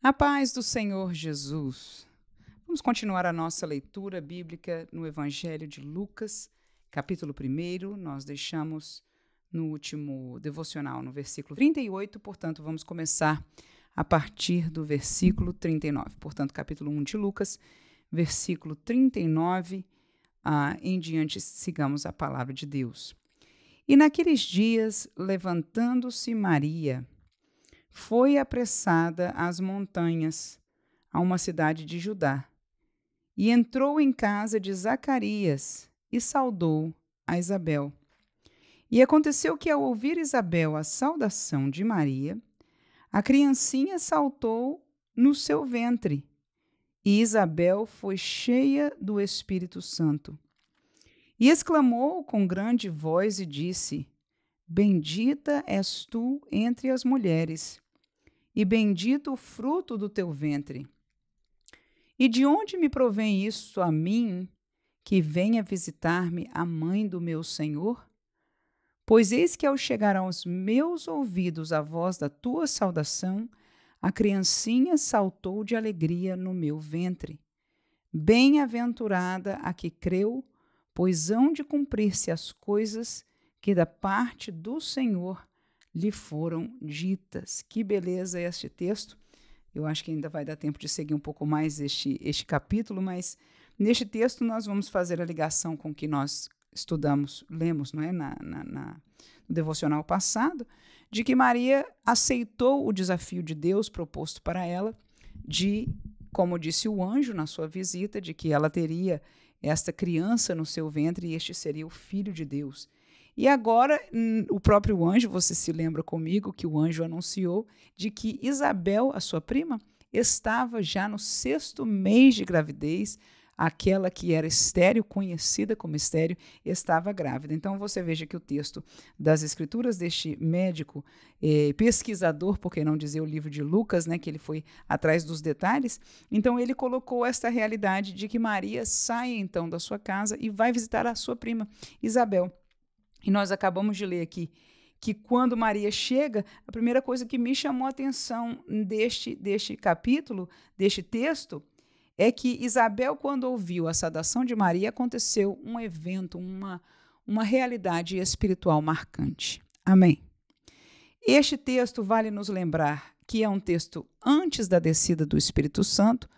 A paz do Senhor Jesus. Vamos continuar a nossa leitura bíblica no Evangelho de Lucas, capítulo 1. Nós deixamos no último devocional, no versículo 38, portanto, vamos começar a partir do versículo 39. Portanto, capítulo 1 de Lucas, versículo 39, em diante, sigamos a palavra de Deus. E naqueles dias, levantando-se Maria, foi apressada às montanhas, a uma cidade de Judá, e entrou em casa de Zacarias e saudou a Isabel. E aconteceu que, ao ouvir Isabel a saudação de Maria, a criancinha saltou no seu ventre, e Isabel foi cheia do Espírito Santo. E exclamou com grande voz e disse: Bendita és tu entre as mulheres, e bendito o fruto do teu ventre. E de onde me provém isso a mim, que venha visitar-me a mãe do meu Senhor? Pois eis que ao chegar aos meus ouvidos a voz da tua saudação, a criancinha saltou de alegria no meu ventre. Bem-aventurada a que creu, pois hão de cumprir-se as coisas que da parte do Senhor lhe foram ditas. Que beleza este texto. Eu acho que ainda vai dar tempo de seguir um pouco mais este capítulo, mas neste texto nós vamos fazer a ligação com o que nós estudamos, lemos, não é? No devocional passado, de que Maria aceitou o desafio de Deus proposto para ela, de, como disse o anjo na sua visita, de que ela teria esta criança no seu ventre e este seria o Filho de Deus. E agora, o próprio anjo, você se lembra comigo que o anjo anunciou de que Isabel, a sua prima, estava já no 6º mês de gravidez, aquela que era estéril, conhecida como estéril, estava grávida. Então você veja que o texto das Escrituras deste médico, pesquisador, por que não dizer o livro de Lucas, né, que ele foi atrás dos detalhes, então ele colocou esta realidade de que Maria sai então da sua casa e vai visitar a sua prima, Isabel. E nós acabamos de ler aqui que quando Maria chega, a primeira coisa que me chamou a atenção deste capítulo, deste texto, é que Isabel, quando ouviu a saudação de Maria, aconteceu um evento, uma realidade espiritual marcante. Amém. Este texto vale nos lembrar que é um texto antes da descida do Espírito Santo,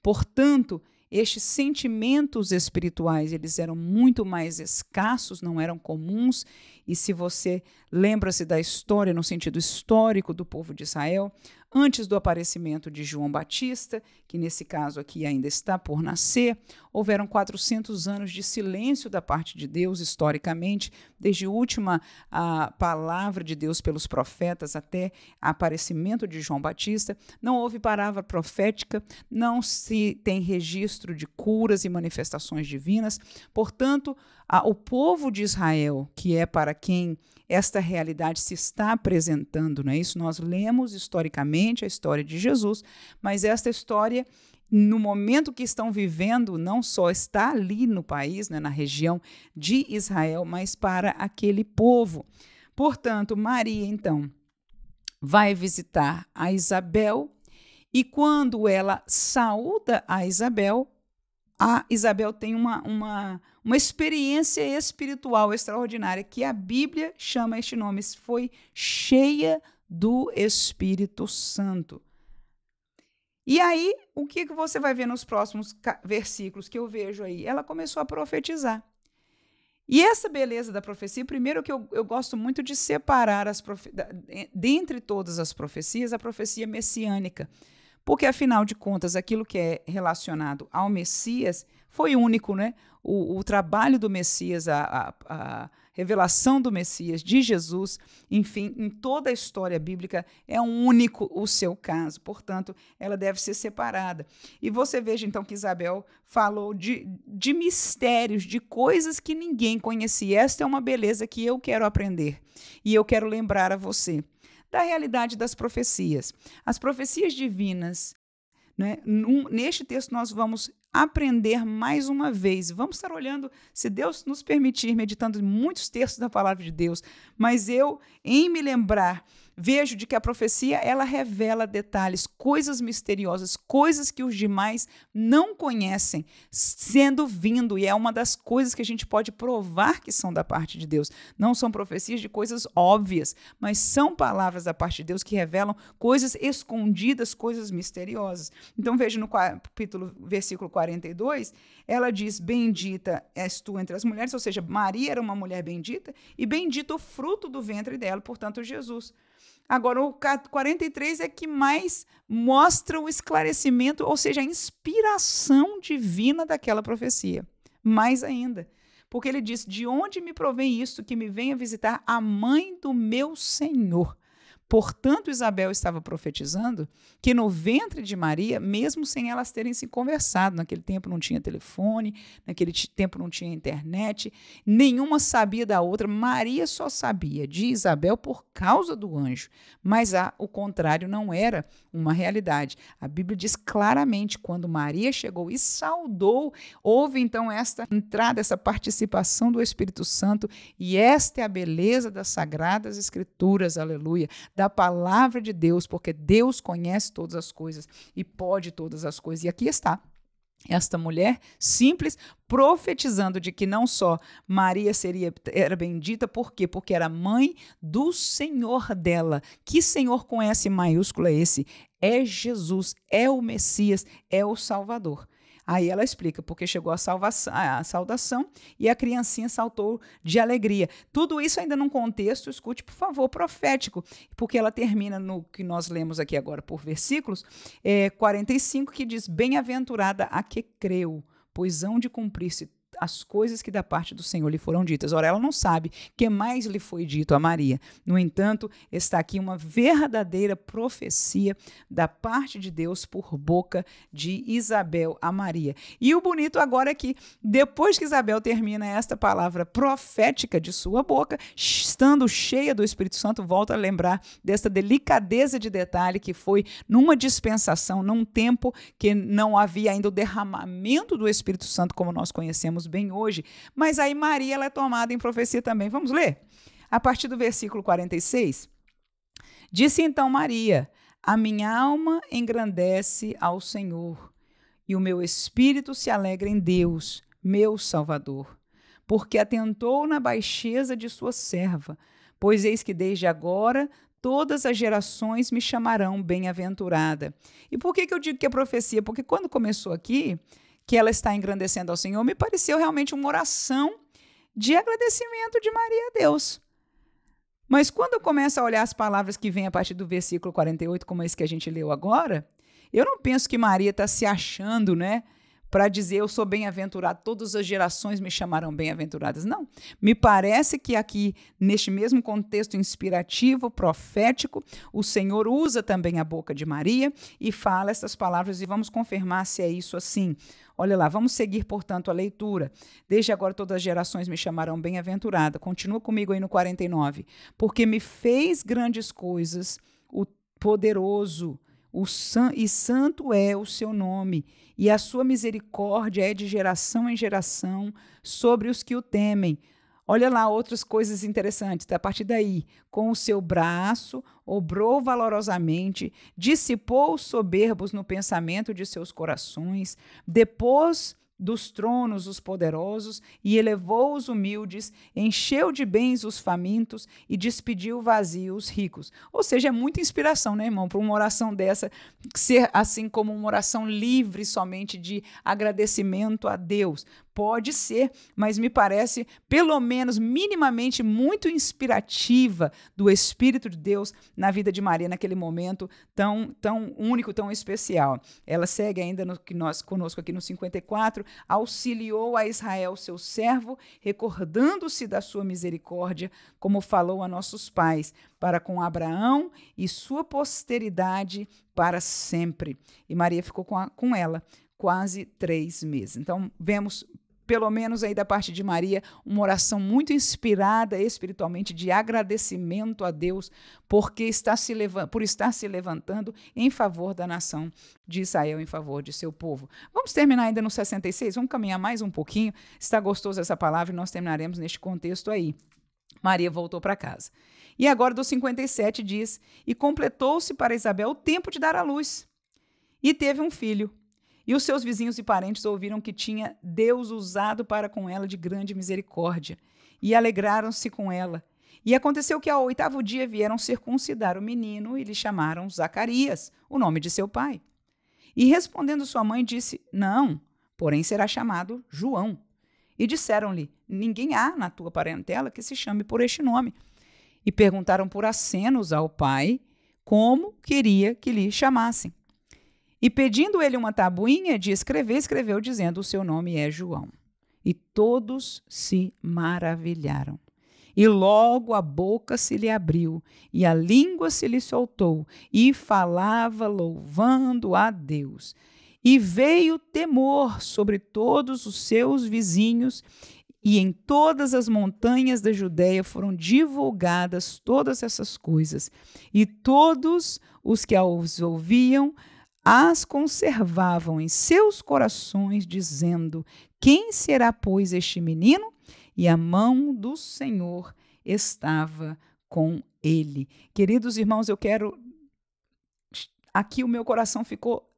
portanto, estes sentimentos espirituais, eles eram muito mais escassos, não eram comuns, e se você lembra-se da história, no sentido histórico do povo de Israel, antes do aparecimento de João Batista, que nesse caso aqui ainda está por nascer, houveram 400 anos de silêncio da parte de Deus, historicamente, desde a última palavra de Deus pelos profetas até o aparecimento de João Batista. Não houve palavra profética, não se tem registro de curas e manifestações divinas. Portanto, o povo de Israel, que é para quem esta realidade se está apresentando, não é isso? Nós lemos historicamente a história de Jesus, mas esta história, no momento que estão vivendo, não só está ali no país, né, na região de Israel, mas para aquele povo. Portanto, Maria, então, vai visitar a Isabel, e quando ela saúda a Isabel tem uma experiência espiritual extraordinária, que a Bíblia chama este nome, foi cheia do Espírito Santo. E aí, o que você vai ver nos próximos versículos que eu vejo aí? Ela começou a profetizar. E essa beleza da profecia, primeiro que eu gosto muito de separar dentre todas as profecias, a profecia messiânica. Porque, afinal de contas, aquilo que é relacionado ao Messias foi único, né? O trabalho do Messias, a revelação do Messias, de Jesus, enfim, em toda a história bíblica, é único o seu caso. Portanto, ela deve ser separada. E você veja, então, que Isabel falou de mistérios, de coisas que ninguém conhecia. Esta é uma beleza que eu quero aprender e eu quero lembrar a você da realidade das profecias. As profecias divinas, né? Neste texto nós vamos aprender mais uma vez. Vamos estar olhando, se Deus nos permitir, meditando em muitos textos da palavra de Deus, mas em me lembrar vejo de que a profecia, ela revela detalhes, coisas misteriosas, coisas que os demais não conhecem, sendo vindo, e é uma das coisas que a gente pode provar que são da parte de Deus. Não são profecias de coisas óbvias, mas são palavras da parte de Deus que revelam coisas escondidas, coisas misteriosas. Então veja no versículo 42, ela diz, bendita és tu entre as mulheres, ou seja, Maria era uma mulher bendita, e bendito o fruto do ventre dela, portanto, Jesus. Agora, o 43 é que mais mostra o esclarecimento, ou seja, a inspiração divina daquela profecia. Mais ainda, porque ele diz, de onde me provém isto que me venha visitar a mãe do meu Senhor? Portanto, Isabel estava profetizando que no ventre de Maria, mesmo sem elas terem se conversado, naquele tempo não tinha telefone, naquele tempo não tinha internet, nenhuma sabia da outra, Maria só sabia de Isabel por causa do anjo, mas o contrário não era uma realidade. A Bíblia diz claramente, quando Maria chegou e saudou, houve então esta entrada, essa participação do Espírito Santo, e esta é a beleza das Sagradas Escrituras, aleluia, da palavra de Deus, porque Deus conhece todas as coisas e pode todas as coisas. E aqui está esta mulher simples profetizando de que não só Maria era bendita, por quê? Porque era mãe do Senhor dela. Que Senhor com S maiúsculo é esse? É Jesus, é o Messias, é o Salvador. Aí ela explica, porque chegou a saudação e a criancinha saltou de alegria. Tudo isso ainda num contexto, escute, por favor, profético, porque ela termina no que nós lemos aqui agora por versículos, 45, que diz, bem-aventurada a que creu, pois hão de cumprir-se as coisas que da parte do Senhor lhe foram ditas. Ora, ela não sabe o que mais lhe foi dito a Maria. No entanto, está aqui uma verdadeira profecia da parte de Deus por boca de Isabel a Maria. E o bonito agora é que, depois que Isabel termina esta palavra profética de sua boca, estando cheia do Espírito Santo, volta a lembrar desta delicadeza de detalhe que foi numa dispensação, num tempo que não havia ainda o derramamento do Espírito Santo como nós conhecemos bem hoje, mas aí Maria ela é tomada em profecia também. Vamos ler? A partir do versículo 46, disse então Maria, a minha alma engrandece ao Senhor, e o meu espírito se alegra em Deus, meu Salvador, porque atentou na baixeza de sua serva, pois eis que desde agora todas as gerações me chamarão bem-aventurada. E por que eu digo que é profecia? Porque quando começou aqui, que ela está engrandecendo ao Senhor, me pareceu realmente uma oração de agradecimento de Maria a Deus. Mas quando eu começo a olhar as palavras que vêm a partir do versículo 48, como esse que a gente leu agora, eu não penso que Maria está se achando, né, para dizer eu sou bem-aventurada, todas as gerações me chamarão bem-aventuradas. Não, me parece que aqui, neste mesmo contexto inspirativo, profético, o Senhor usa também a boca de Maria e fala essas palavras, e vamos confirmar se é isso assim. Olha lá, vamos seguir, portanto, a leitura. Desde agora todas as gerações me chamarão bem-aventurada. Continua comigo aí no 49. Porque me fez grandes coisas, o poderoso, e santo é o seu nome, e a sua misericórdia é de geração em geração sobre os que o temem. Olha lá outras coisas interessantes. A partir daí, com o seu braço, obrou valorosamente, dissipou os soberbos no pensamento de seus corações, depôs dos tronos os poderosos e elevou os humildes, encheu de bens os famintos e despediu vazios os ricos. Ou seja, é muita inspiração, né, irmão, para uma oração dessa ser assim como uma oração livre somente de agradecimento a Deus. Pode ser, mas me parece, pelo menos minimamente, muito inspirativa do Espírito de Deus na vida de Maria naquele momento tão único, tão especial. Ela segue ainda conosco aqui no 54, auxiliou a Israel, seu servo, recordando-se da sua misericórdia, como falou a nossos pais, para com Abraão e sua posteridade para sempre. E Maria ficou com ela quase 3 meses. Então, vemos pelo menos aí da parte de Maria, uma oração muito inspirada espiritualmente de agradecimento a Deus por estar se levantando em favor da nação de Israel, em favor de seu povo. Vamos terminar ainda no 66? Vamos caminhar mais um pouquinho. Está gostosa essa palavra e nós terminaremos neste contexto aí. Maria voltou para casa. E agora, do 57, diz: E completou-se para Isabel o tempo de dar à luz. E teve um filho. E os seus vizinhos e parentes ouviram que tinha Deus usado para com ela de grande misericórdia. E alegraram-se com ela. E aconteceu que ao 8º dia vieram circuncidar o menino e lhe chamaram Zacarias, o nome de seu pai. E respondendo sua mãe, disse: Não, porém será chamado João. E disseram-lhe: Ninguém há na tua parentela que se chame por este nome. E perguntaram por acenos ao pai como queria que lhe chamassem. E pedindo ele uma tabuinha de escrever, escreveu dizendo: O seu nome é João. E todos se maravilharam. E logo a boca se lhe abriu, e a língua se lhe soltou, e falava louvando a Deus. E veio temor sobre todos os seus vizinhos, e em todas as montanhas da Judéia foram divulgadas todas essas coisas. E todos os que as ouviam as conservavam em seus corações, dizendo: Quem será, pois, este menino? E a mão do Senhor estava com ele. Queridos irmãos, aqui o meu coração ficou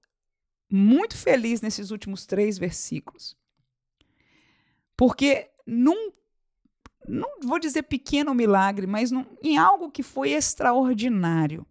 muito feliz nesses últimos 3 versículos. Porque não vou dizer pequeno milagre, mas em algo que foi extraordinário.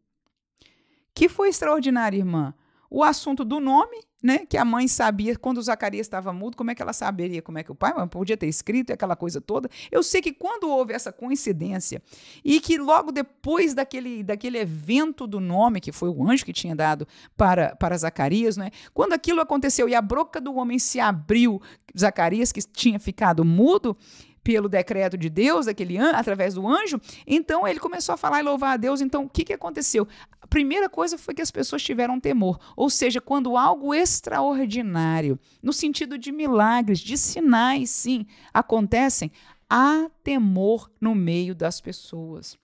Que foi extraordinário, irmã? O assunto do nome, né? Que a mãe sabia, quando o Zacarias estava mudo, como é que ela saberia como é que o pai podia ter escrito, aquela coisa toda. Eu sei que quando houve essa coincidência, e que logo depois daquele evento do nome, que foi o anjo que tinha dado para Zacarias, né? Quando aquilo aconteceu e a boca do homem se abriu, Zacarias, que tinha ficado mudo, pelo decreto de Deus, através do anjo, então ele começou a falar e louvar a Deus. Então, o que aconteceu? A primeira coisa foi que as pessoas tiveram temor, ou seja, quando algo extraordinário, no sentido de milagres, de sinais, sim, acontecem, há temor no meio das pessoas.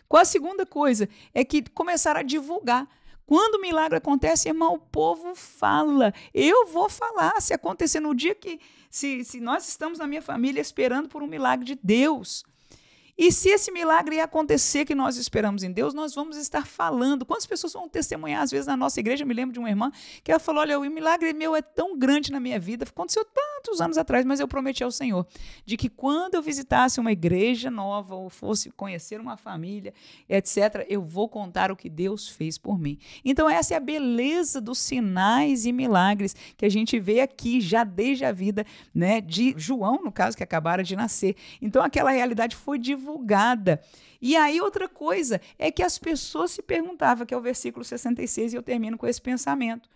Qual a segunda coisa? É que começaram a divulgar. Quando o milagre acontece, irmão, o povo fala. Eu vou falar se acontecer no dia que, se nós estamos na minha família esperando por um milagre de Deus. E se esse milagre acontecer que nós esperamos em Deus, nós vamos estar falando. Quantas pessoas vão testemunhar, às vezes, na nossa igreja? Eu me lembro de uma irmã que ela falou: olha, o milagre meu é tão grande na minha vida, aconteceu tantos anos atrás, mas eu prometi ao Senhor de que quando eu visitasse uma igreja nova ou fosse conhecer uma família, etc., eu vou contar o que Deus fez por mim. Então, essa é a beleza dos sinais e milagres que a gente vê aqui já desde a vida, né, de João, no caso, que acabara de nascer. Então, aquela realidade foi divulgada. E aí outra coisa é que as pessoas se perguntavam, que é o versículo 66, e eu termino com esse pensamento.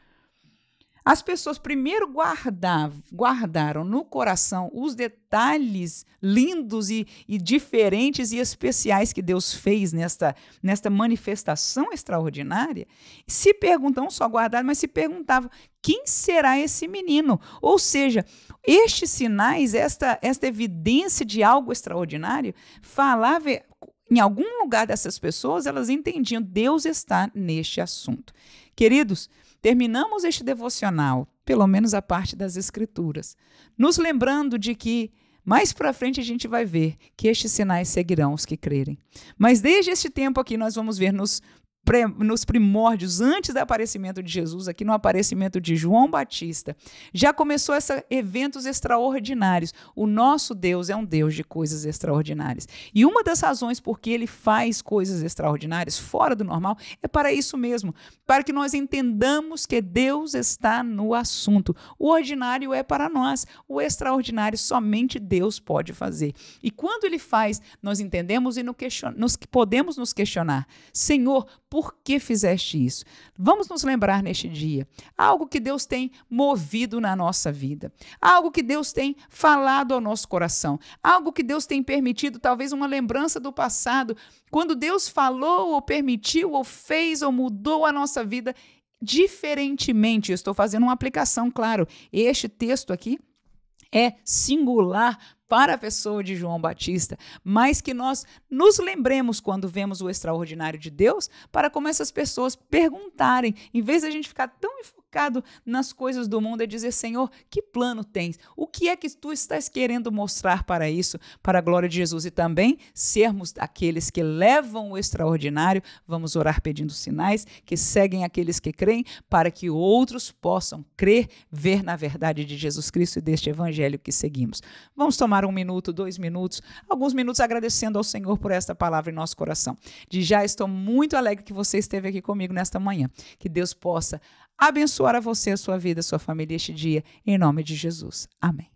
As pessoas primeiro guardaram no coração os detalhes lindos e diferentes e especiais que Deus fez nesta manifestação extraordinária. Se perguntam, não só guardaram, mas se perguntavam: quem será esse menino? Ou seja, estes sinais, esta evidência de algo extraordinário, falava em algum lugar dessas pessoas, elas entendiam: Deus está neste assunto. Queridos, terminamos este devocional, pelo menos a parte das Escrituras, nos lembrando de que mais para frente a gente vai ver que estes sinais seguirão os que crerem. Mas desde este tempo aqui nós vamos ver nos primórdios, antes do aparecimento de Jesus, aqui no aparecimento de João Batista, já começou esses eventos extraordinários. O nosso Deus é um Deus de coisas extraordinárias. E uma das razões por que ele faz coisas extraordinárias, fora do normal, é para isso mesmo, para que nós entendamos que Deus está no assunto. O ordinário é para nós, o extraordinário somente Deus pode fazer. E quando ele faz, nós entendemos e podemos nos questionar: Senhor, por que fizeste isso? Vamos nos lembrar neste dia. Algo que Deus tem movido na nossa vida. Algo que Deus tem falado ao nosso coração. Algo que Deus tem permitido, talvez uma lembrança do passado, quando Deus falou ou permitiu ou fez ou mudou a nossa vida diferentemente. Eu estou fazendo uma aplicação, claro. Este texto aqui é singular para a pessoa de João Batista, mas que nós nos lembremos quando vemos o extraordinário de Deus, para como essas pessoas perguntarem, em vez de a gente ficar tão enfocado nas coisas do mundo, é dizer: Senhor, que plano tens? O que é que tu estás querendo mostrar para isso, para a glória de Jesus? E também sermos aqueles que levam o extraordinário. Vamos orar pedindo sinais que seguem aqueles que creem, para que outros possam crer, ver na verdade de Jesus Cristo e deste evangelho que seguimos. Vamos tomar 1 minuto, 2 minutos, alguns minutos agradecendo ao Senhor por esta palavra em nosso coração. De já estou muito alegre que você esteve aqui comigo nesta manhã. Que Deus possa abençoar a você, a sua vida, a sua família este dia, em nome de Jesus. Amém.